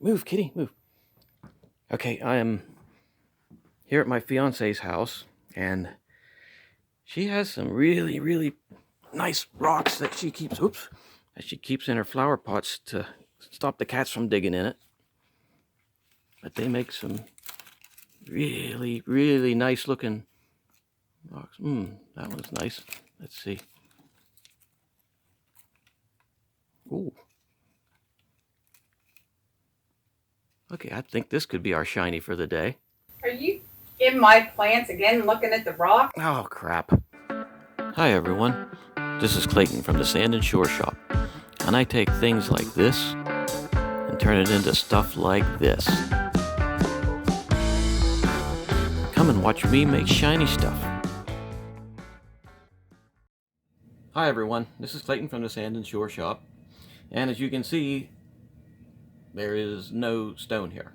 Move, kitty, move. Okay, I am here at my fiance's house, and she has some really, really nice rocks that she keeps, in her flower pots to stop the cats from digging in it. But they make some really, really nice looking rocks. That one's nice. Let's see. Ooh. Okay, I think this could be our shiny for the day. Are you in my plants again looking at the rock? Oh, crap. Hi, everyone. This is Clayton from the Sand and Shore Shop, and I take things like this and turn it into stuff like this. Come and watch me make shiny stuff. Hi, everyone. This is Clayton from the Sand and Shore Shop, and as you can see, there is no stone here.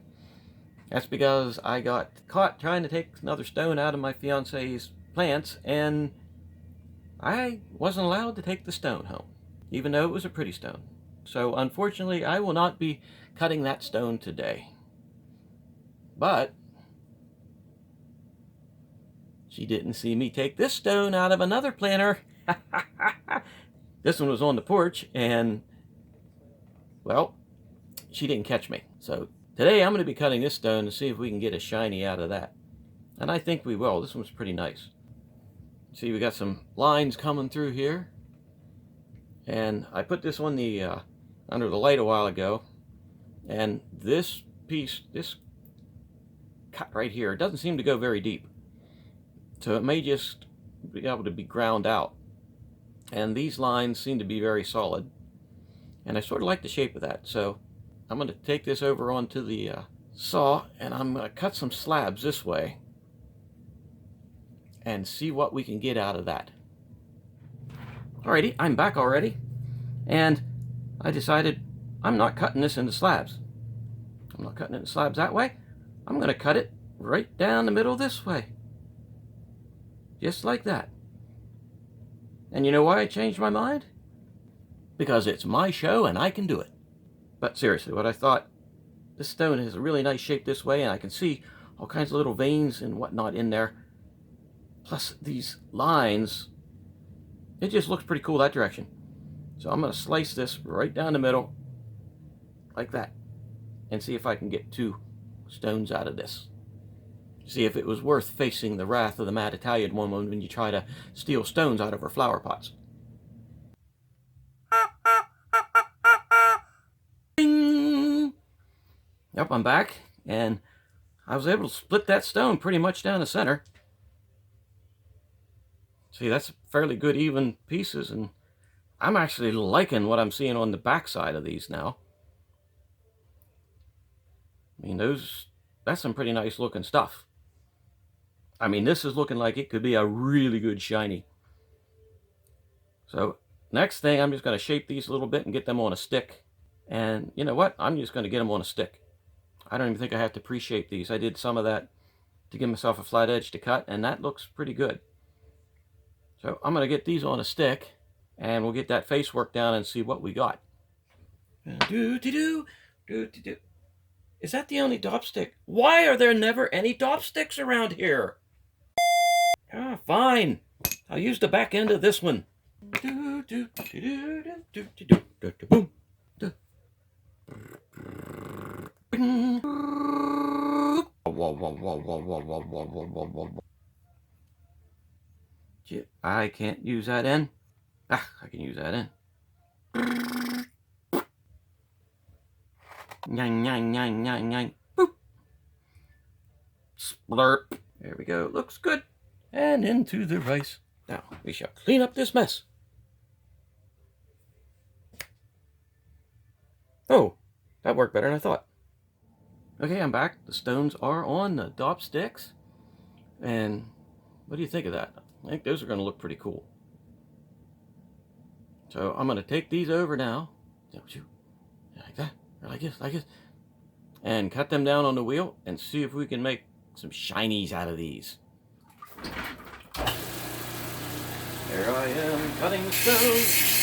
That's because I got caught trying to take another stone out of my fiance's plants, and I wasn't allowed to take the stone home, even though it was a pretty stone. So unfortunately, I will not be cutting that stone today. But she didn't see me take this stone out of another planter. This one was on the porch, and, well, she didn't catch me. So today I'm going to be cutting this stone to see if we can get a shiny out of that. And I think we will. This one's pretty nice. See, we got some lines coming through here. And I put this on the under the light a while ago. And this piece, this cut right here, it doesn't seem to go very deep. So it may just be able to be ground out. And these lines seem to be very solid. And I sort of like the shape of that. So I'm going to take this over onto the saw, and I'm going to cut some slabs this way and see what we can get out of that. Alrighty, I'm back already, and I decided I'm not cutting this into slabs. I'm not cutting it into slabs that way. I'm going to cut it right down the middle this way. Just like that. And you know why I changed my mind? Because it's my show and I can do it. But seriously, what I thought, this stone has a really nice shape this way, and I can see all kinds of little veins and whatnot in there. Plus these lines, it just looks pretty cool that direction. So I'm going to slice this right down the middle, like that, and see if I can get 2 stones out of this. See if it was worth facing the wrath of the mad Italian woman when you try to steal stones out of her flower pots. Yep, I'm back, and I was able to split that stone pretty much down the center. See, that's fairly good even pieces, and I'm actually liking what I'm seeing on the back side of these now. I mean, that's some pretty nice looking stuff. I mean, this is looking like it could be a really good shiny. So, next thing, I'm just going to shape these a little bit and get them on a stick. And you know what? I'm just going to get them on a stick. I don't even think I have to pre-shape these. I did some of that to give myself a flat edge to cut, and that looks pretty good. So I'm going to get these on a stick, and we'll get that face work down and see what we got. Is that the only dop stick? Why are there never any dop sticks around here? Ah, fine. I'll use the back end of this one. I can't use that end. I can use that end. Nyang, nyang, nyang, nyang, nyang. Boop. Splurp. There we go. Looks good. And into the rice. Now, we shall clean up this mess. Oh, that worked better than I thought. Okay, I'm back. The stones are on the dop sticks. And what do you think of that? I think those are going to look pretty cool. So I'm going to take these over now. Like that. Like this. And cut them down on the wheel and see if we can make some shinies out of these. Here I am cutting the stones.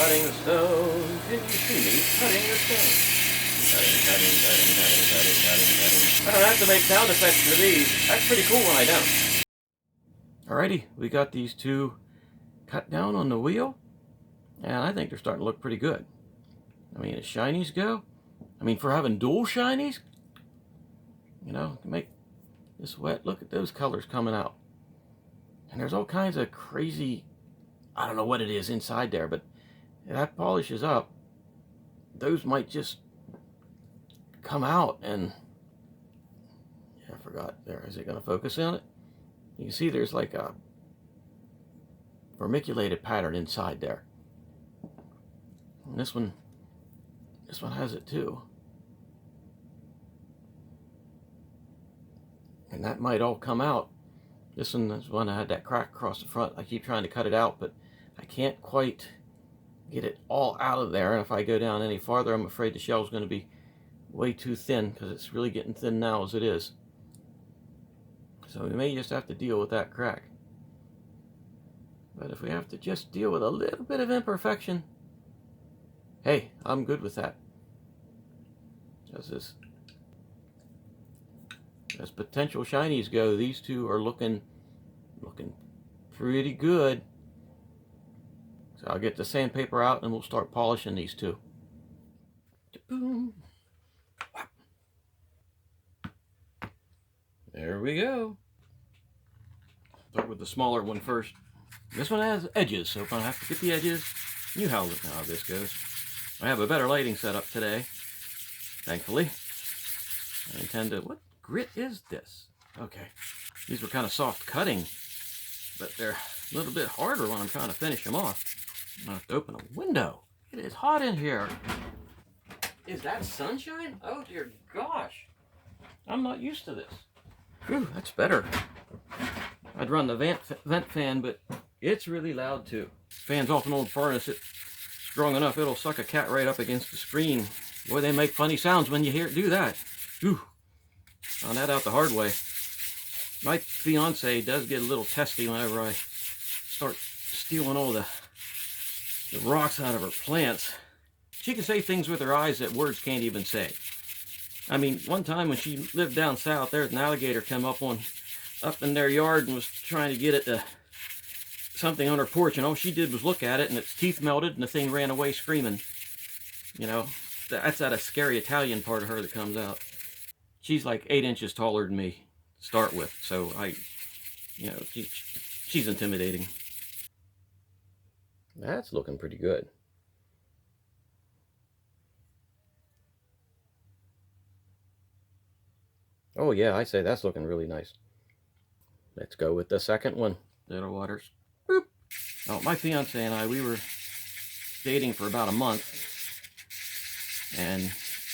cutting the stone. Can you see me cutting the stone? Cutting, cutting, cutting, cutting, cutting, cutting, cutting. I don't have to make sound effects for these. That's pretty cool when I don't. Alrighty, we got these two cut down on the wheel, and I think they're starting to look pretty good. I mean, as shinies go, I mean, for having dual shinies, you know, to make this wet, look at those colors coming out. And there's all kinds of crazy, I don't know what it is inside there, but if that polishes up, those might just come out. And yeah, I forgot there. Is it going to focus on it? You can see there's like a vermiculated pattern inside there. And this one has it too. And that might all come out. This one is one that had that crack across the front. I keep trying to cut it out, but I can't quite get it all out of there. And if I go down any farther, I'm afraid the shell's going to be way too thin, because it's really getting thin now as it is. So we may just have to deal with that crack. But if we have to just deal with a little bit of imperfection, hey, I'm good with that. As potential shinies go, these two are looking pretty good. So I'll get the sandpaper out and we'll start polishing these two. Boom. There we go. Start with the smaller one first. This one has edges, so if I have to get the edges, you know how this goes. I have a better lighting setup today, thankfully. I intend to... What grit is this? Okay. These were kind of soft cutting, but they're a little bit harder when I'm trying to finish them off. I have to open a window. It is hot in here. Is that sunshine? Oh dear gosh. I'm not used to this. Whew, that's better. I'd run the vent fan, but it's really loud too. Fan's off an old furnace. It's strong enough it'll suck a cat right up against the screen. Boy, they make funny sounds when you hear it do that. Whew. Found that out the hard way. My fiance does get a little testy whenever I start stealing all the rocks out of her plants. She can say things with her eyes that words can't even say. I mean, one time when she lived down south, there's an alligator come up in their yard and was trying to get it to something on her porch, and all she did was look at it, and its teeth melted, and the thing ran away screaming. You know, that's that scary Italian part of her that comes out. She's like 8 inches taller than me to start with, so she's intimidating. That's looking pretty good. Oh yeah, I say that's looking really nice. Let's go with the second one. Little waters. Boop. Oh, my fiance and I, we were dating for about a month and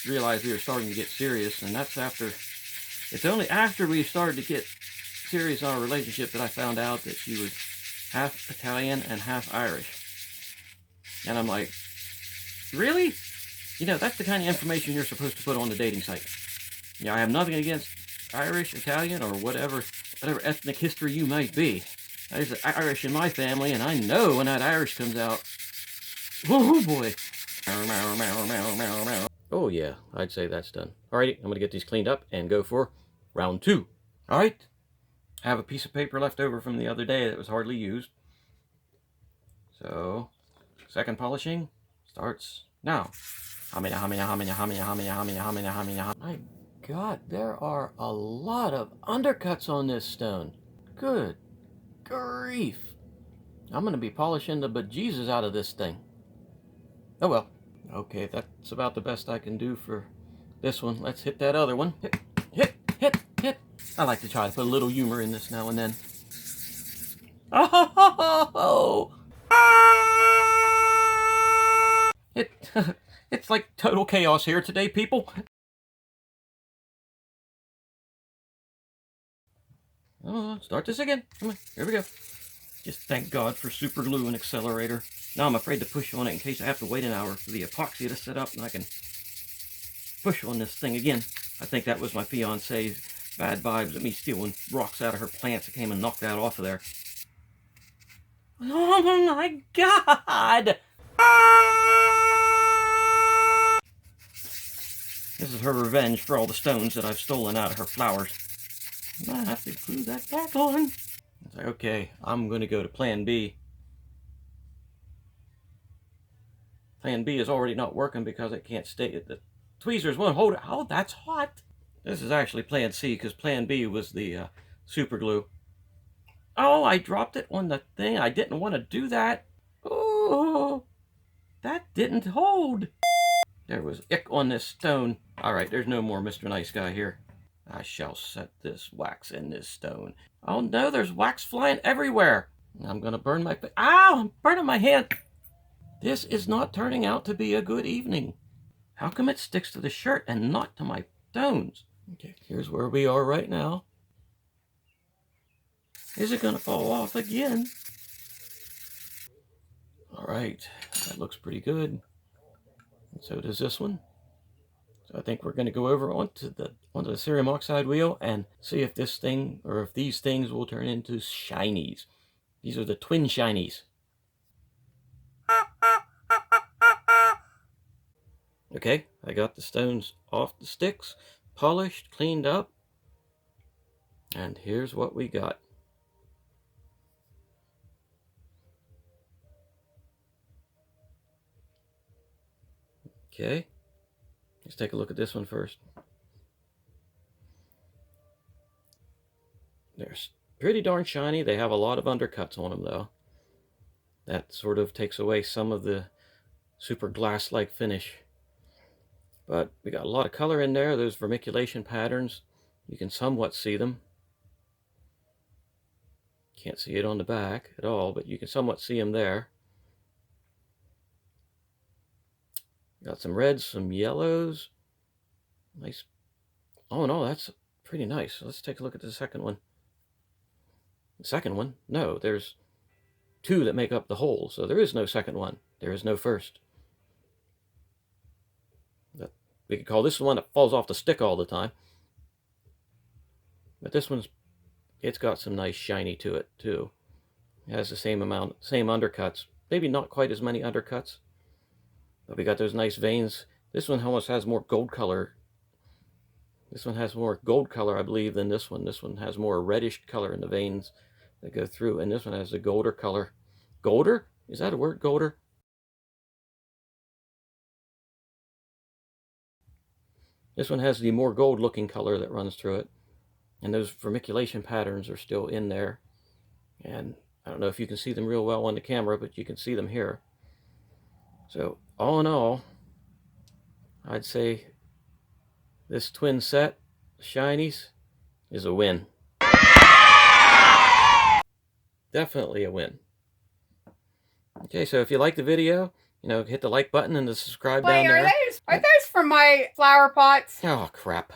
realized we were starting to get serious, and it's only after we started to get serious on our relationship that I found out that she was half Italian and half Irish. And I'm like, really? You know, that's the kind of information you're supposed to put on the dating site. Yeah, I have nothing against Irish, Italian, or whatever ethnic history you might be. There's Irish in my family, and I know when that Irish comes out. Oh boy. Oh yeah, I'd say that's done. Alrighty, I'm going to get these cleaned up and go for round 2. Alright, I have a piece of paper left over from the other day that was hardly used. So, second polishing starts now. My God, there are a lot of undercuts on this stone. Good grief. I'm going to be polishing the bejesus out of this thing. Oh well. Okay, that's about the best I can do for this one. Let's hit that other one. Hit, hit, hit, hit. I like to try to put a little humor in this now and then. Oh! It's like total chaos here today, people. Oh, start this again. Come on, here we go. Just thank God for super glue and accelerator. Now I'm afraid to push on it in case I have to wait an hour for the epoxy to set up and I can push on this thing again. I think that was my fiance's bad vibes of me stealing rocks out of her plants that came and knocked that off of there. Oh my God! This is her revenge for all the stones that I've stolen out of her flowers. I have to glue that back on. It's like, okay, I'm going to go to plan B. Plan B is already not working because it can't stay. The tweezers won't hold it. Oh, that's hot. This is actually plan C because plan B was the super glue. Oh, I dropped it on the thing. I didn't want to do that. Oh, that didn't hold. There was ick on this stone. All right, there's no more Mr. Nice Guy here. I shall set this wax in this stone. Oh no, there's wax flying everywhere. I'm gonna burn my face. Ow, I'm burning my hand. This is not turning out to be a good evening. How come it sticks to the shirt and not to my stones? Okay, here's where we are right now. Is it gonna fall off again? All right, that looks pretty good. And so does this one. So I think we're going to go over onto the cerium oxide wheel and see if this thing, or if these things will turn into shinies. These are the twin shinies. Okay, I got the stones off the sticks, polished, cleaned up, and here's what we got. Okay, let's take a look at this one first. They're pretty darn shiny. They have a lot of undercuts on them though. That sort of takes away some of the super glass-like finish. But we got a lot of color in there. Those vermiculation patterns, you can somewhat see them. Can't see it on the back at all, but you can somewhat see them there. Got some reds, some yellows. Nice. Oh no, that's pretty nice. Let's take a look at the second one. The second one? No, there's two that make up the whole, so there is no second one. There is no first. We could call this the one that falls off the stick all the time. But this one's, it's got some nice shiny to it too. It has the same undercuts. Maybe not quite as many undercuts. But we got those nice veins. This one almost has more gold color. This one has more gold color, I believe, than this one. This one has more reddish color in the veins that go through. And this one has the golder color. Golder? Is that a word, golder? This one has the more gold looking color that runs through it. And those vermiculation patterns are still in there. And I don't know if you can see them real well on the camera, but you can see them here. So all in all, I'd say this twin set, shinies, is a win. Definitely a win. Okay, so if you like the video, hit the like button and the subscribe down there. Are those from my flower pots? Oh, crap.